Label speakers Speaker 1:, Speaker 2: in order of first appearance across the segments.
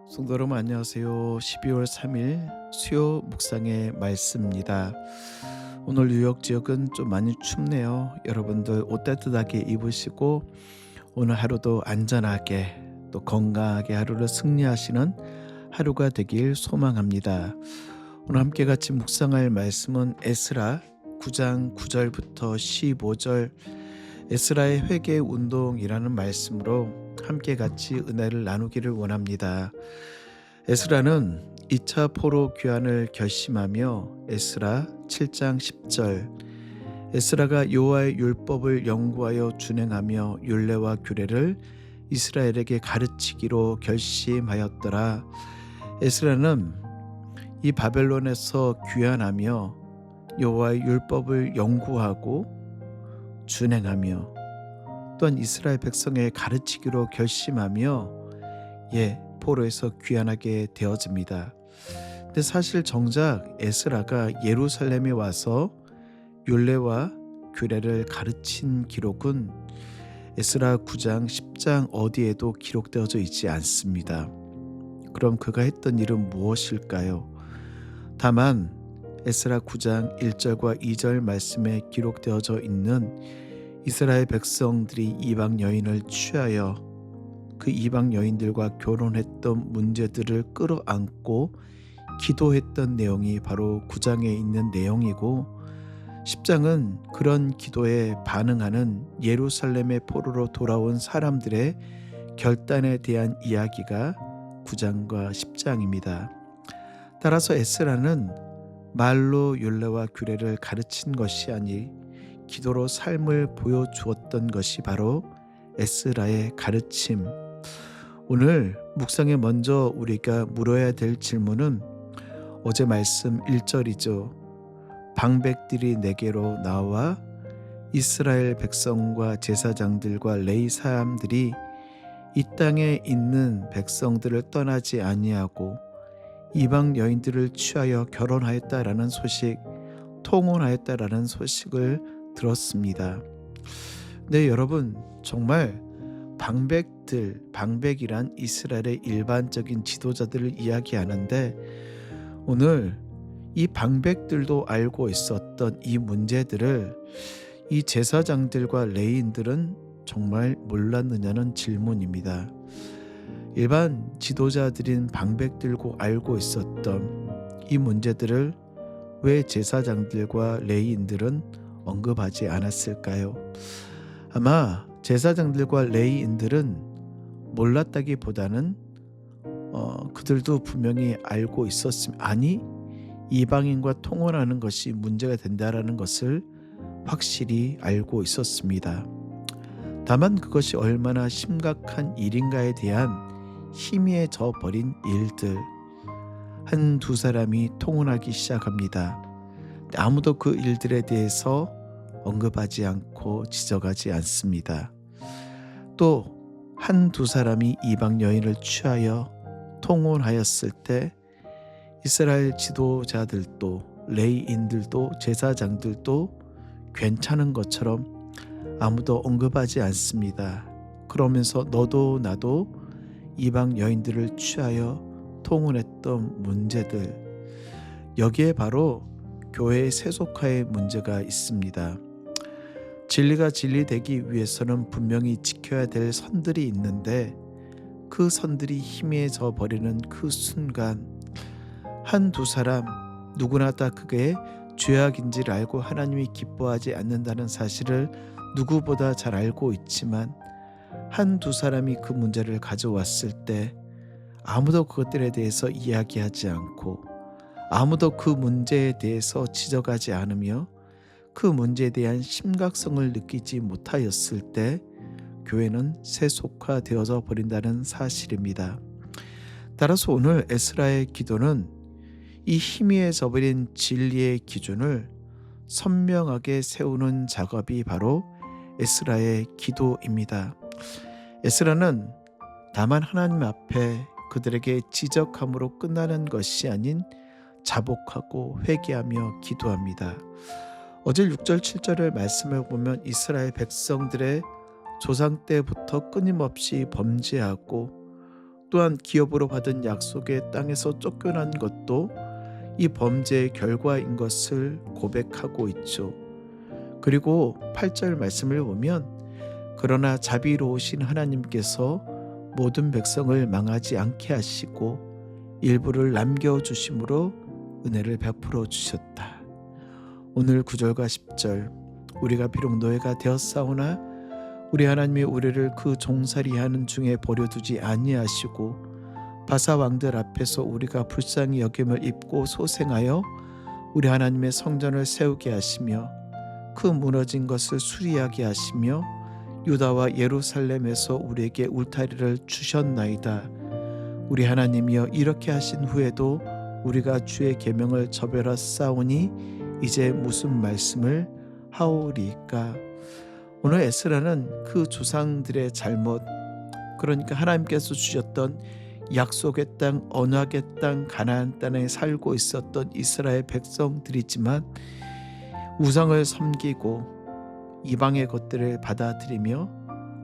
Speaker 1: 성도 여러분 안녕하세요. 12월 3일 수요 묵상의 말씀입니다. 오늘 뉴욕 지역은 좀 많이 춥네요. 여러분들 옷 따뜻하게 입으시고 오늘 하루도 안전하게 또 건강하게 하루를 승리하시는 하루가 되길 소망합니다. 오늘 함께 같이 묵상할 말씀은 에스라 9장 9절부터 15절 에스라의 회개 운동이라는 말씀으로 함께 같이 은혜를 나누기를 원합니다. 에스라는 2차 포로 귀환을 결심하며 에스라 7장 10절 에스라가 여호와의 율법을 연구하여 준행하며 율례와 규례를 이스라엘에게 가르치기로 결심하였더라. 에스라는 이 바벨론에서 귀환하며 여호와의 율법을 연구하고 준행하며 또한 이스라엘 백성에 가르치기로 결심하며 포로에서 귀환하게 되어집니다. 근데 사실 정작 에스라가 예루살렘에 와서 율례와 규례를 가르친 기록은 에스라 9장 10장 어디에도 기록되어져 있지 않습니다. 그럼 그가 했던 일은 무엇일까요? 다만 에스라 9장 1절과 2절 말씀에 기록되어져 있는 이스라엘 백성들이 이방 여인을 취하여 그 이방 여인들과 결혼했던 문제들을 끌어안고 기도했던 내용이 바로 9장에 있는 내용이고 10장은 그런 기도에 반응하는 예루살렘의 포로로 돌아온 사람들의 결단에 대한 이야기가 9장과 10장입니다. 따라서 에스라는 말로 율례와 규례를 가르친 것이 아니 기도로 삶을 보여주었던 것이 바로 에스라의 가르침. 오늘 묵상에 먼저 우리가 물어야 될 질문은 어제 말씀 1절이죠. 방백들이 내게로 나와 이스라엘 백성과 제사장들과 레위 사람들이 이 땅에 있는 백성들을 떠나지 아니하고 이방 여인들을 취하여 결혼하였다라는 소식, 통혼하였다라는 소식을 들었습니다. 네, 여러분 정말 방백이란 이스라엘의 일반적인 지도자들을 이야기하는데 오늘 이 방백들도 알고 있었던 이 문제들을 이 제사장들과 레위인들은 정말 몰랐느냐는 질문입니다. 일반 지도자들인 방백들고 알고 있었던 이 문제들을 왜 제사장들과 레위인들은 언급하지 않았을까요? 아마 제사장들과 레위인들은 몰랐다기보다는 그들도 분명히 알고 있었으면 아니 이방인과 통혼하는 것이 문제가 된다라는 것을 확실히 알고 있었습니다. 다만 그것이 얼마나 심각한 일인가에 대한 희미해져 버린 일들, 한두 사람이 통혼하기 시작합니다. 아무도 그 일들에 대해서 언급하지 않고 지적하지 않습니다. 또 한두 사람이 이방 여인을 취하여 통혼하였을 때 이스라엘 지도자들도 레위인들도 제사장들도 괜찮은 것처럼 아무도 언급하지 않습니다. 그러면서 너도 나도 이방 여인들을 취하여 통혼했던 문제들, 여기에 바로 교회의 세속화의 문제가 있습니다. 진리가 진리되기 위해서는 분명히 지켜야 될 선들이 있는데 그 선들이 희미해져 버리는 그 순간 한두 사람 누구나 다 그게 죄악인지를 알고 하나님이 기뻐하지 않는다는 사실을 누구보다 잘 알고 있지만 한두 사람이 그 문제를 가져왔을 때 아무도 그것들에 대해서 이야기하지 않고 아무도 그 문제에 대해서 지적하지 않으며 그 문제에 대한 심각성을 느끼지 못하였을 때 교회는 세속화되어져 버린다는 사실입니다. 따라서 오늘 에스라의 기도는 이 희미해져 버린 진리의 기준을 선명하게 세우는 작업이 바로 에스라의 기도입니다. 에스라는 다만 하나님 앞에 그들에게 지적함으로 끝나는 것이 아닌 자복하고 회개하며 기도합니다. 어제 6절 7절의 말씀을 보면 이스라엘 백성들의 조상 때부터 끊임없이 범죄하고 또한 기업으로 받은 약속의 땅에서 쫓겨난 것도 이 범죄의 결과인 것을 고백하고 있죠. 그리고 8절 말씀을 보면 그러나 자비로우신 하나님께서 모든 백성을 망하지 않게 하시고 일부를 남겨주심으로 은혜를 베풀어 주셨다. 오늘 9절과 10절 우리가 비록 노예가 되었사오나 우리 하나님이 우리를 그 종살이하는 중에 버려두지 아니하시고 바사 왕들 앞에서 우리가 불쌍히 여김을 입고 소생하여 우리 하나님의 성전을 세우게 하시며 그 무너진 것을 수리하게 하시며 유다와 예루살렘에서 우리에게 울타리를 주셨나이다. 우리 하나님이여 이렇게 하신 후에도 우리가 주의 계명을 저버렸사오니 이제 무슨 말씀을 하오리까. 오늘 에스라는 그 조상들의 잘못, 그러니까 하나님께서 주셨던 약속의 땅, 언약의 땅, 가나안 땅에 살고 있었던 이스라엘 백성들이지만 우상을 섬기고 이방의 것들을 받아들이며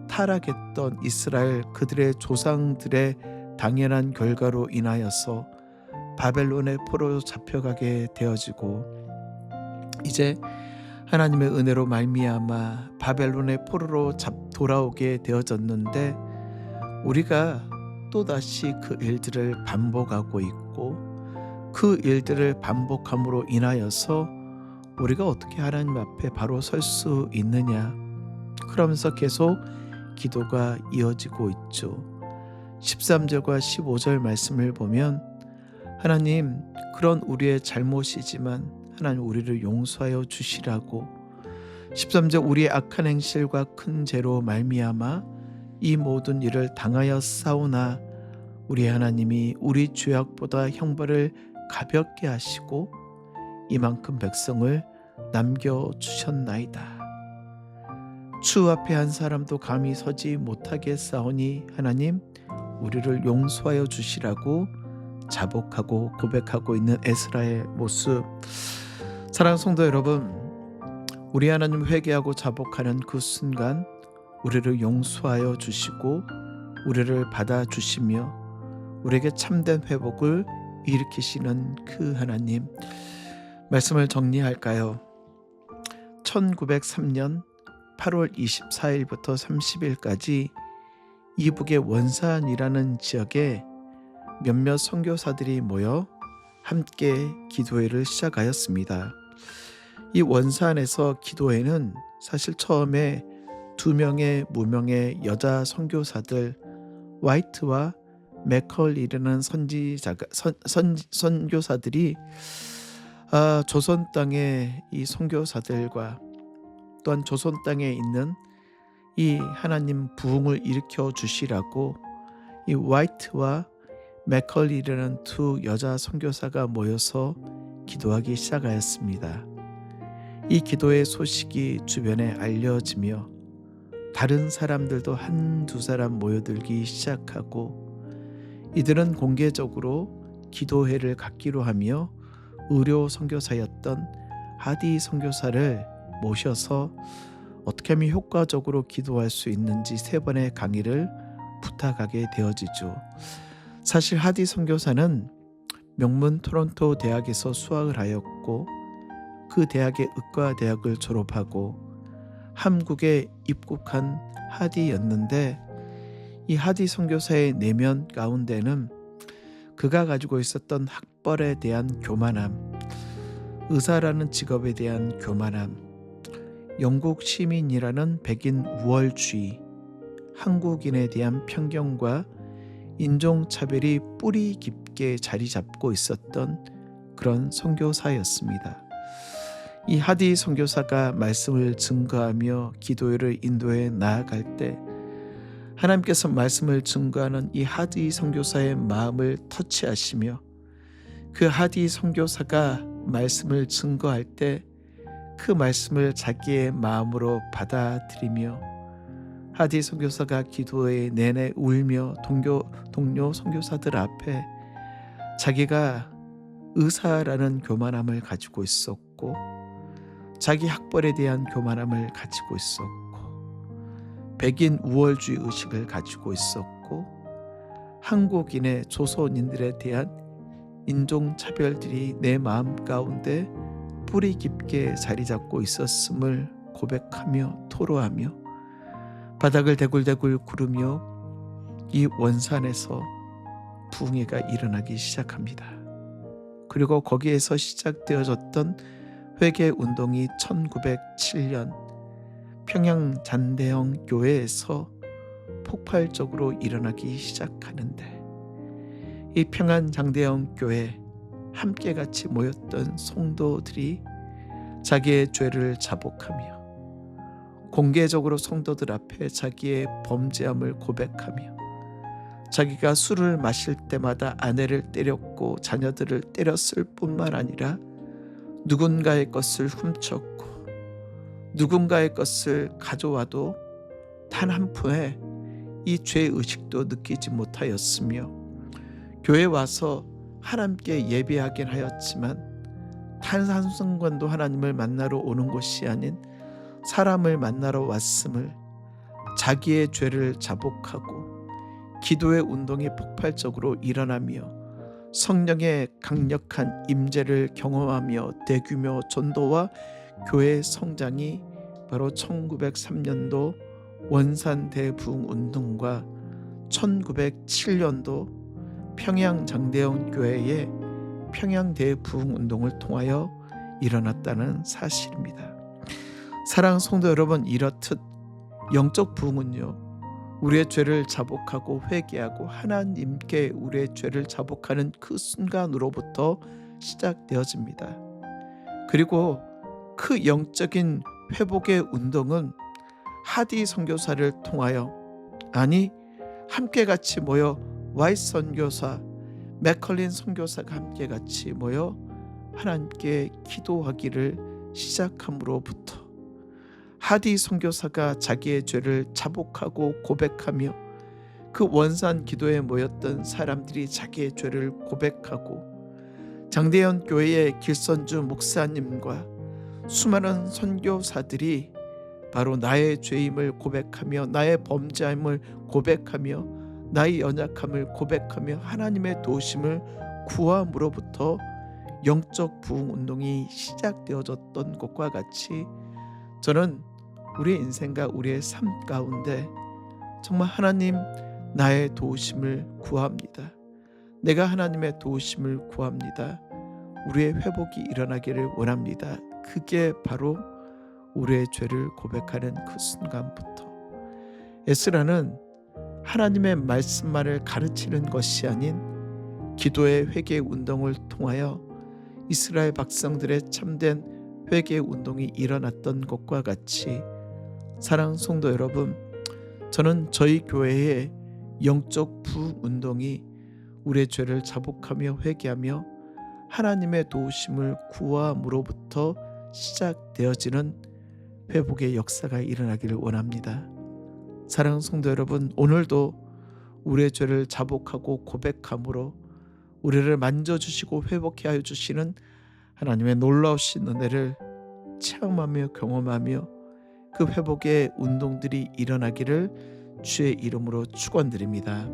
Speaker 1: 타락했던 이스라엘 그들의 조상들의 당연한 결과로 인하여서 바벨론의 포로로 잡혀가게 되어지고 이제 하나님의 은혜로 말미암아 바벨론의 포로로 돌아오게 되어졌는데 우리가 또다시 그 일들을 반복하고 있고 그 일들을 반복함으로 인하여서 우리가 어떻게 하나님 앞에 바로 설 수 있느냐, 그러면서 계속 기도가 이어지고 있죠. 13절과 15절 말씀을 보면 하나님 그런 우리의 잘못이지만 하나님 우리를 용서하여 주시라고 13절 우리의 악한 행실과 큰 죄로 말미암아 이 모든 일을 당하였사오나 우리 하나님이 우리 죄악보다 형벌을 가볍게 하시고 이만큼 백성을 남겨주셨나이다. 주 앞에 한 사람도 감히 서지 못하게 싸우니 하나님 우리를 용서하여 주시라고 자복하고 고백하고 있는 에스라의 모습. 사랑하는 성도 여러분, 우리 하나님 회개하고 자복하는 그 순간 우리를 용서하여 주시고 우리를 받아주시며 우리에게 참된 회복을 일으키시는 그 하나님, 말씀을 정리할까요? 1903년 8월 24일부터 30일까지 이북의 원산이라는 지역에 몇몇 선교사들이 모여 함께 기도회를 시작하였습니다. 이 원산에서 기도회는 사실 처음에 2명의 무명의 여자 선교사들 화이트와 맥컬리라는 선교사들이 조선 땅의 이 선교사들과 또한 조선 땅에 있는 이 하나님 부흥을 일으켜 주시라고 이 화이트와 맥컬리라는 2 여자 선교사가 모여서 기도하기 시작하였습니다. 이 기도의 소식이 주변에 알려지며 다른 사람들도 1-2사람 모여들기 시작하고 이들은 공개적으로 기도회를 갖기로 하며 의료 선교사였던 하디 선교사를 모셔서 어떻게 하면 효과적으로 기도할 수 있는지 3번의 강의를 부탁하게 되어지죠. 사실 하디 선교사는 명문 토론토 대학에서 수학을 하였고 그 대학의 의과대학을 졸업하고 한국에 입국한 하디였는데 이 하디 선교사의 내면 가운데는 그가 가지고 있었던 학벌에 대한 교만함, 의사라는 직업에 대한 교만함, 영국 시민이라는 백인 우월주의, 한국인에 대한 편견과 인종차별이 뿌리 깊게 자리 잡고 있었던 그런 선교사였습니다. 이 하디 선교사가 말씀을 증거하며 기도회를 인도해 나아갈 때 하나님께서 말씀을 증거하는 이 하디 선교사의 마음을 터치하시며 그 하디 선교사가 말씀을 증거할 때 그 말씀을 자기의 마음으로 받아들이며 하디 선교사가 기도회 내내 울며 동료 선교사들 앞에 자기가 의사라는 교만함을 가지고 있었고 자기 학벌에 대한 교만함을 가지고 있었고, 백인 우월주의 의식을 가지고 있었고, 한국인의 조선인들에 대한 인종차별들이 내 마음 가운데 뿌리 깊게 자리 잡고 있었음을 고백하며 토로하며 바닥을 대굴대굴 구르며 이 원산에서 부흥회가 일어나기 시작합니다. 그리고 거기에서 시작되어졌던 회개운동이 1907년 평양 잔대형 교회에서 폭발적으로 일어나기 시작하는데, 이 평안 장대형 교회 함께 같이 모였던 성도들이 자기의 죄를 자복하며 공개적으로 성도들 앞에 자기의 범죄함을 고백하며 자기가 술을 마실 때마다 아내를 때렸고 자녀들을 때렸을 뿐만 아니라 누군가의 것을 훔쳤고 누군가의 것을 가져와도 단 한 푼의 이 죄의식도 느끼지 못하였으며, 교회에 와서 하나님께 예배하긴 하였지만 단 한순간도 하나님을 만나러 오는 곳이 아닌 사람을 만나러 왔음을, 자기의 죄를 자복하고 기도의 운동이 폭발적으로 일어나며 성령의 강력한 임재를 경험하며 대규모 전도와 교회 성장이 바로 1903년도 원산 대부흥 운동과 1907년도 평양 장대형 교회의 평양 대부흥 운동을 통하여 일어났다는 사실입니다. 사랑하는 성도 여러분, 이렇듯 영적 부흥은요, 우리의 죄를 자복하고 회개하고 하나님께 우리의 죄를 자복하는 그 순간으로부터 시작되어집니다. 그리고 그 영적인 회복의 운동은 하디 선교사를 통하여, 아니 함께 같이 모여 와이스 선교사, 맥컬린 선교사가 함께 같이 모여 하나님께 기도하기를 시작함으로부터, 하디 선교사가 자기의 죄를 자복하고 고백하며 그 원산 기도에 모였던 사람들이 자기의 죄를 고백하고, 장대현 교회의 길선주 목사님과 수많은 선교사들이 바로 나의 죄임을 고백하며 나의 범죄함을 고백하며 나의 연약함을 고백하며 하나님의 도우심을 구함으로부터 영적 부흥 운동이 시작되어졌던 것과 같이, 저는 우리의 인생과 우리의 삶 가운데 정말 하나님, 나의 도우심을 구합니다. 내가 하나님의 도우심을 구합니다. 우리의 회복이 일어나기를 원합니다. 그게 바로 우리의 죄를 고백하는 그 순간부터, 에스라는 하나님의 말씀만을 가르치는 것이 아닌 기도의 회개 운동을 통하여 이스라엘 백성들의 참된 회개 운동이 일어났던 것과 같이, 사랑하는 성도 여러분, 저는 저희 교회의 영적 부흥 운동이 우리의 죄를 자복하며 회개하며 하나님의 도우심을 구함으로부터 시작되어지는 회복의 역사가 일어나기를 원합니다. 사랑하는 성도 여러분, 오늘도 우리의 죄를 자복하고 고백함으로 우리를 만져주시고 회복해 하여 주시는 하나님의 놀라우신 은혜를 체험하며 경험하며 그 회복의 운동들이 일어나기를 주의 이름으로 축원드립니다.